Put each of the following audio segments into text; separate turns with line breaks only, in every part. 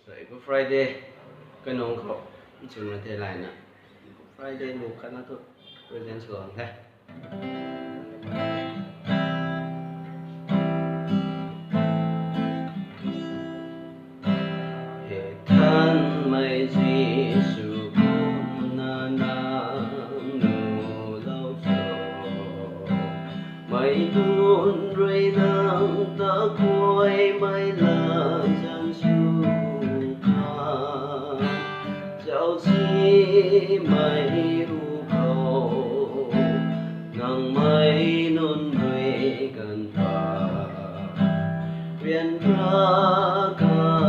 Rồi có Friday cái nông khổ chúng là thế này nè. Friday một cái nó thôi present xuống thế. Hệ thân mây Giêsu cũng na na nụ lâu sầu mây tuôn rơi nắng ta cuối mây là giang su dạo chi mây u cầu nắng mây nôn người gần phà viên ra cả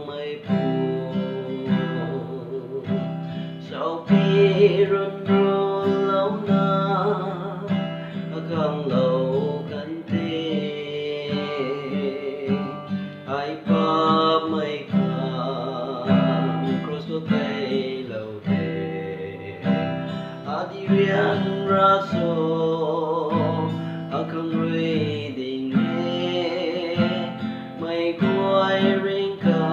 mây phù sau khi run run lâu na không lâu gần tê ai pa mây cây lâu thế adi rian raso akang rui ding nghe mây quay ring cả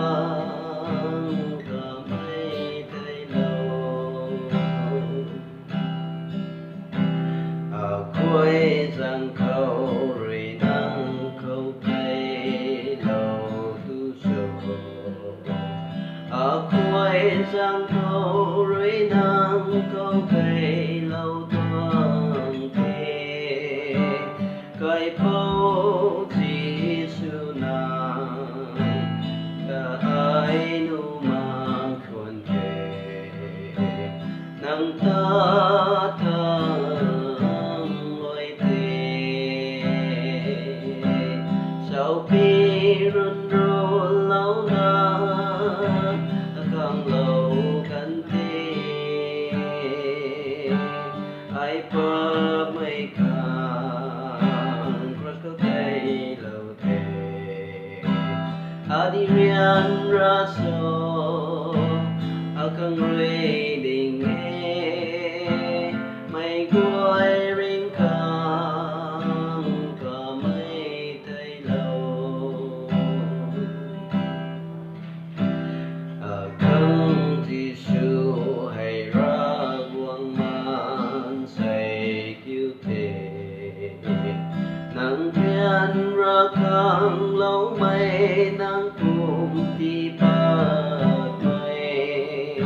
mây thấy lâu quay giang khâu rì đăng khâu cây lâu tu sầu quay giang khâu rì đăng khâu cây lâu tuang thế cây phâu Giêsu nàng cả ai nu mang khuôn kề nang ta thang lối thế sau khi run run lâu na không lâu khăn thế ai pa mây cross có cây lâu thế adi rian raso akang rui ding nghe mây quay ring cả mây thấy lâu không Giêsu hay ra quang man say kêu thề nắng thiên ra khang lâu mây nắng cùng đi bát mây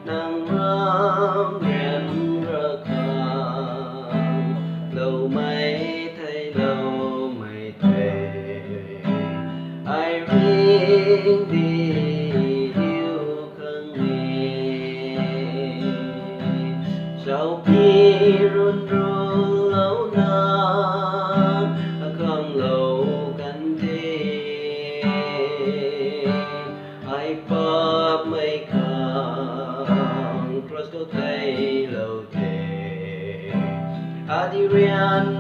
nắng râm rèn ra khang lâu mây thấy lâu mây thề ai ring đi sau khi run run lâu na không lâu gần thế ai pa mây cross có cây lâu thế adi rian